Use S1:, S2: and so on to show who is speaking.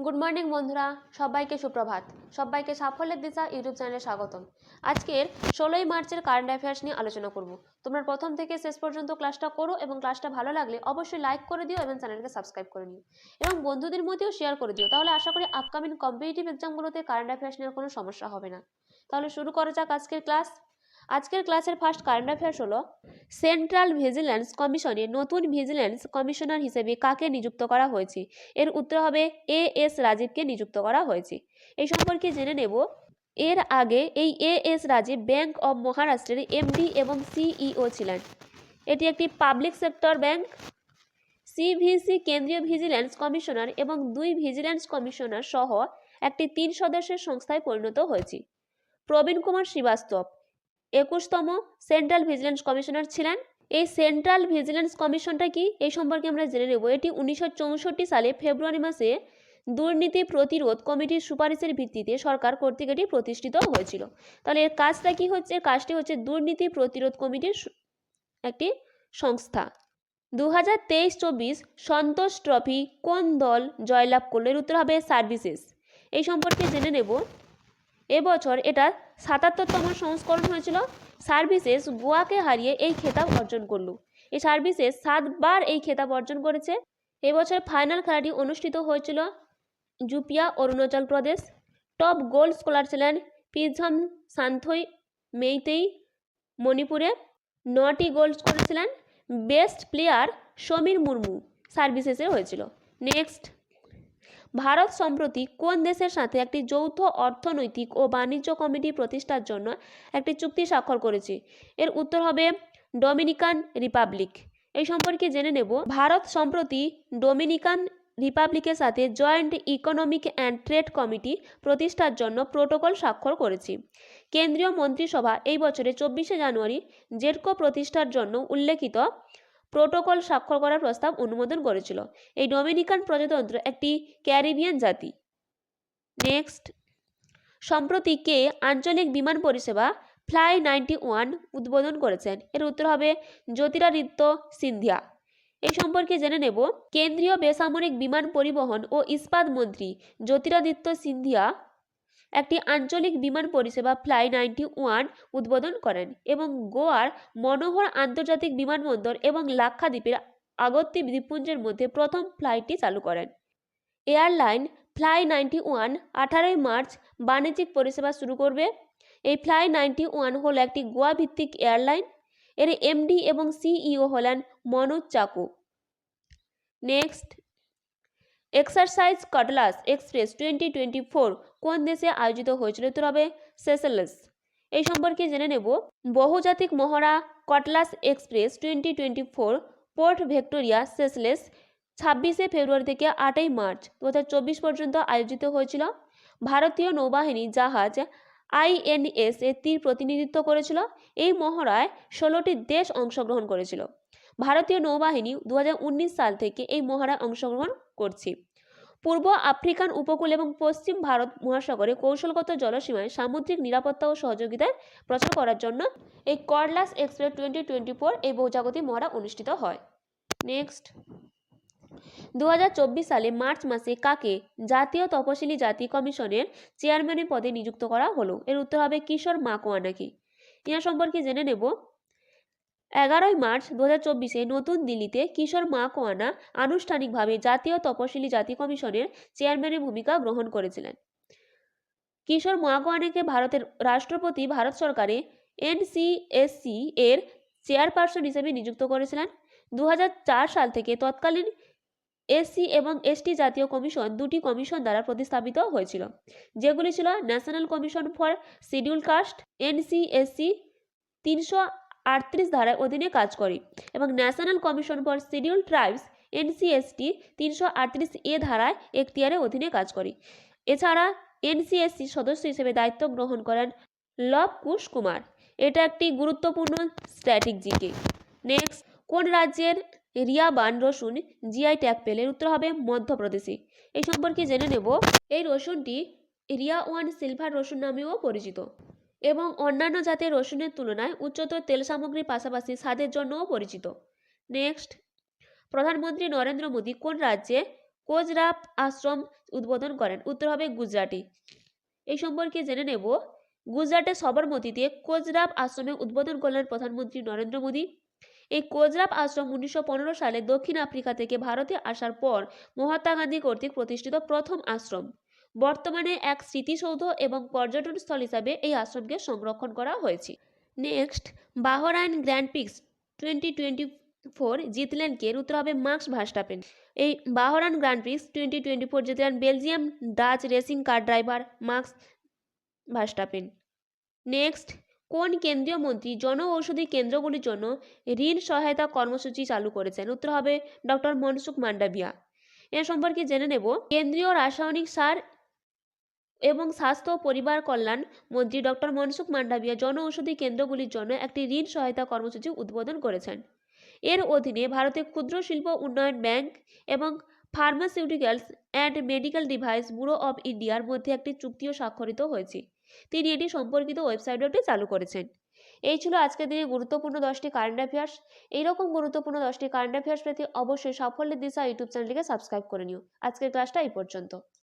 S1: Good morning বন্ধুরা, সবাইকে সুপ্রভাত। সবাইকে সাফল্যের দিশা ইউটিউব চ্যানেলে স্বাগতম। আজকের 16ই মার্চের কারেন্ট অ্যাফেয়ার্স নিয়ে আলোচনা করব। তোমরা প্রথম থেকে শেষ পর্যন্ত ক্লাসটা করো এবং ক্লাসটা ভালো লাগলে অবশ্যই লাইক করে দিও এবং চ্যানেলকে সাবস্ক্রাইব করে নিও এবং বন্ধুদের মধ্যেও শেয়ার করে দিও। তাহলে আশা করি আপকামিং কম্পিটিটিভ এক্সামগুলোতে কারেন্ট অ্যাফেয়ার্স নিয়ে কোনো সমস্যা হবে না। তাহলে শুরু করা যাক আজকের ক্লাস। আজকের ক্লাসের ফার্স্ট কারেন্ট অ্যাফেয়ার্স হলো সেন্ট্রাল ভিজিল্যান্স কমিশনে নতুন ভিজিল্যান্স কমিশনার হিসেবে কাকে নিযুক্ত করা হয়েছে? এর উত্তর হবে এস রাজীবকে নিযুক্ত করা হয়েছে। এই সম্পর্কে জেনে নেব। এর আগে এই এস রাজীব ব্যাংক অব মহারাষ্ট্রের এমডি এবং সিইও ছিলেন। এটি একটি পাবলিক সেক্টর ব্যাংক। সিভিসি কেন্দ্রীয় ভিজিল্যান্স কমিশনার এবং 2 ভিজিল্যান্স কমিশনার সহ একটি 3 সদস্যের সংস্থায় পরিণত হয়েছে। প্রবীণ কুমার শ্রীবাস্তব 21তম সেন্ট্রাল ভিজিল্যান্স কমিশনার ছিলেন। এই সেন্ট্রাল ভিজিল্যান্স কমিশনটা কি, এই সম্পর্কে আমরা জেনে নেব। এটি 1964 সালে ফেব্রুয়ারি মাসে দুর্নীতি প্রতিরোধ কমিটির সুপারিশের ভিত্তিতে সরকার কর্তৃক এটি প্রতিষ্ঠিত হয়েছিল। তাহলে এর কাজটা কি হচ্ছে? কাজটি হচ্ছে দুর্নীতি প্রতিরোধ কমিটির একটি সংস্থা। 2023-24 সন্তোষ ট্রফি কোন দল জয়লাভ করলো? এর উত্তর হবে সার্ভিসেস। এই সম্পর্কে জেনে নেব। এবছর এটা 77তম সংস্করণ হয়েছিল। সার্ভিসেস গোয়াকে হারিয়ে এই খেতাব অর্জন করল। এই সার্ভিসেস 7 বার এই খেতাব অর্জন করেছে। এবছর ফাইনাল খেলাটি অনুষ্ঠিত হয়েছিল জুপিয়া, অরুণাচল প্রদেশ। টপ গোল স্কলার ছিলেন পিঝম সান্থই মেইতেই, মণিপুরে 9টি গোল করেছিলেন। বেস্ট প্লেয়ার সমীর মুর্মু সার্ভিসেসে হয়েছিল। নেক্সট, ভারত সম্প্রতি কোন দেশের সাথে একটি যৌথ অর্থনৈতিক ও বাণিজ্য কমিটি প্রতিষ্ঠার জন্য একটি চুক্তি স্বাক্ষর করেছে? এর উত্তর হবে ডোমিনিকান রিপাবলিক। এই সম্পর্কে জেনে নেব। ভারত সম্প্রতি ডোমিনিকান রিপাবলিকের সাথে joint economic and trade committee প্রতিষ্ঠার জন্য প্রোটোকল স্বাক্ষর করেছে। কেন্দ্রীয় মন্ত্রিসভা এই বছরের 24শে জানুয়ারি জেডকো প্রতিষ্ঠার জন্য উল্লেখিত প্রোটোকল স্বাক্ষর করার প্রস্তাব অনুমোদন করেছিল। এই ডোমিনিকান প্রজাতন্ত্র একটি ক্যারিবিয়ান জাতি। নেক্সট, সম্প্রতি কে আঞ্চলিক বিমান পরিষেবা ফ্লাই 91 উদ্বোধন করেছেন? এর উত্তর হবে জ্যোতিরাদিত্য সিন্ধিয়া। এই সম্পর্কে জেনে নেব। কেন্দ্রীয় বেসামরিক বিমান পরিবহন ও ইস্পাত মন্ত্রী জ্যোতিরাদিত্য সিন্ধিয়া একটি আঞ্চলিক বিমান পরিষেবা ফ্লাই 91 উদ্বোধন করেন এবং গোয়ার মনোহর আন্তর্জাতিক বিমানবন্দর এবং লাক্ষাদ্বীপের আগত্তি দ্বীপপুঞ্জের মধ্যে প্রথম ফ্লাইটটি চালু করেন। এয়ারলাইন ফ্লাই 91 18ই মার্চ বাণিজ্যিক পরিষেবা শুরু করবে। এই ফ্লাই 91 হল একটি গোয়া ভিত্তিক এয়ারলাইন। এর এমডি এবং সিইও হলেন মনোজ চাকু। নেক্সট, এক্সারসাইজ কাটলাস এক্সপ্রেস 2024 কোন দেশে আয়োজিত হয়েছিল? উত্তর হবে সেসেলস। এই সম্পর্কে জেনে নেব। বহুজাতিক মহড়া কাটলাস এক্সপ্রেস 2024 পোর্ট ভিক্টোরিয়া, সেসেলস 26শে ফেব্রুয়ারি থেকে 8ই মার্চ 2024 পর্যন্ত আয়োজিত হয়েছিল। ভারতীয় নৌবাহিনী জাহাজ INS এর প্রতিনিধিত্ব করেছিল। এই মহড়ায় 16টি দেশ অংশগ্রহণ করেছিল। ভারতীয় নৌবাহিনী 2019 সাল থেকে এই মহড়ায় অংশগ্রহণ করছে। পূর্ব আফ্রিকান উপকূল এবং পশ্চিম ভারত মহাসাগরে কৌশলগত জলসীমায় সামুদ্রিক নিরাপত্তা ও সহযোগিতার প্রচার করার জন্য এই কাটলাস এক্সপ্রেস 2024 এই বহুজাতিক মহড়া অনুষ্ঠিত হয়। নেক্সট, 2024 সালে মার্চ মাসে কাকে জাতীয় তপশিলি জাতি কমিশনের চেয়ারম্যানের পদে নিযুক্ত করা হলো? এর উত্তর হবে কিশোর মাকওয়ানাকে। এর সম্পর্কে জেনে নেব। 11ই মার্চ 2024 নতুন দিল্লিতে কিশোর মাকওয়ানা আনুষ্ঠানিকভাবে জাতীয় তপশিলি জাতি কমিশনের চেয়ারম্যানের ভূমিকা গ্রহণ করেছিলেন। কিশোর মাকওয়ানাকে ভারতের রাষ্ট্রপতি ভারত সরকারে NCSC এর চেয়ারপারসন হিসেবে নিযুক্ত করেছিলেন। 2004 সাল থেকে তৎকালীন SC এবং ST জাতীয় কমিশন 2টি কমিশন দ্বারা প্রতিস্থাপিত হয়েছিল, যেগুলি ছিল national commission for schedule caste NCSC 338 ধারার অধীনে কাজ করে এবং national commission for schedule tribes NCST 338A ধারায় এখতিয়ারের অধীনে কাজ করে। এছাড়া NCSC সদস্য হিসেবে দায়িত্ব গ্রহণ করেন লব কুশ কুমার। এটা একটি গুরুত্বপূর্ণ স্ট্র্যাটেজিকে। নেক্সট, কোন রাজ্যের রিয়াবান রসুন GI ট্যাগ পেলে? উত্তর হবে মধ্যপ্রদেশে। এই সম্পর্কে জেনে নেব। এই রসুনটি রিয়া-1 সিলভার রসুন নামেও পরিচিত এবং অন্যান্য জাতের রসুনের তুলনায় উচ্চতর তেল সামগ্রীর পাশাপাশি স্বাদের জন্যও পরিচিত। নেক্সট, প্রধানমন্ত্রী নরেন্দ্র মোদী কোন রাজ্যে কোচরাব আশ্রম উদ্বোধন করেন? উত্তর হবে গুজরাটে। এই সম্পর্কে জেনে নেব। গুজরাটের সবরমতীতে কোচরাব আশ্রমে উদ্বোধন করলেন প্রধানমন্ত্রী নরেন্দ্র মোদী। এই কোচরাব আশ্রম 1915 সালে দক্ষিণ আফ্রিকা থেকে ভারতে আসার পর মহাত্মা গান্ধী কর্তৃক প্রতিষ্ঠিত প্রথম আশ্রম। বর্তমানে এক স্মৃতিসৌধ এবং পর্যটনস্থল হিসাবে এই আশ্রমকে সংরক্ষণ করা হয়েছে। নেক্সট, বাহরাইন গ্র্যান্ড প্রিক্স 2024 জিতলেন কে? উত্তর হবে মার্কস ভার্স্টাপেন। এই বাহরাইন গ্র্যান্ড প্রিক্স 2024 জিতলেন Belgium Dutch racing car driver marks Verstappen. Next, কোন কেন্দ্রীয় মন্ত্রী জনঔষধি কেন্দ্রগুলির জন্য ঋণ সহায়তা কর্মসূচি চালু করেছেন? উত্তর হবে ডক্টর মনসুখ মান্ডাভিয়া। এর সম্পর্কে জেনে নেব। কেন্দ্রীয় রাসায়নিক সার এবং স্বাস্থ্য ও পরিবার কল্যাণ মন্ত্রী ডক্টর মনসুখ মান্ডাভিয়া জনঔষধি কেন্দ্রগুলির জন্য একটি ঋণ সহায়তা কর্মসূচি উদ্বোধন করেছেন। এর অধীনে ভারতের ক্ষুদ্র শিল্প উন্নয়ন ব্যাংক এবং pharmaceuticals and medical device bureau of ইন্ডিয়ার মধ্যে একটি চুক্তিও স্বাক্ষরিত হয়েছে। তিনি এটি সম্পর্কিত ওয়েবসাইটটি চালু করেছেন। এই ছিল আজকের দিনে গুরুত্বপূর্ণ 10টি কারেন্ট অ্যাফেয়ার্স। এইরকম গুরুত্বপূর্ণ 10টি কারেন্ট অ্যাফেয়ার্স পেতে অবশ্যই সাফল্যের দিশা ইউটিউব চ্যানেলটিকে সাবস্ক্রাইব করে নিও। আজকের ক্লাসটা এই পর্যন্ত।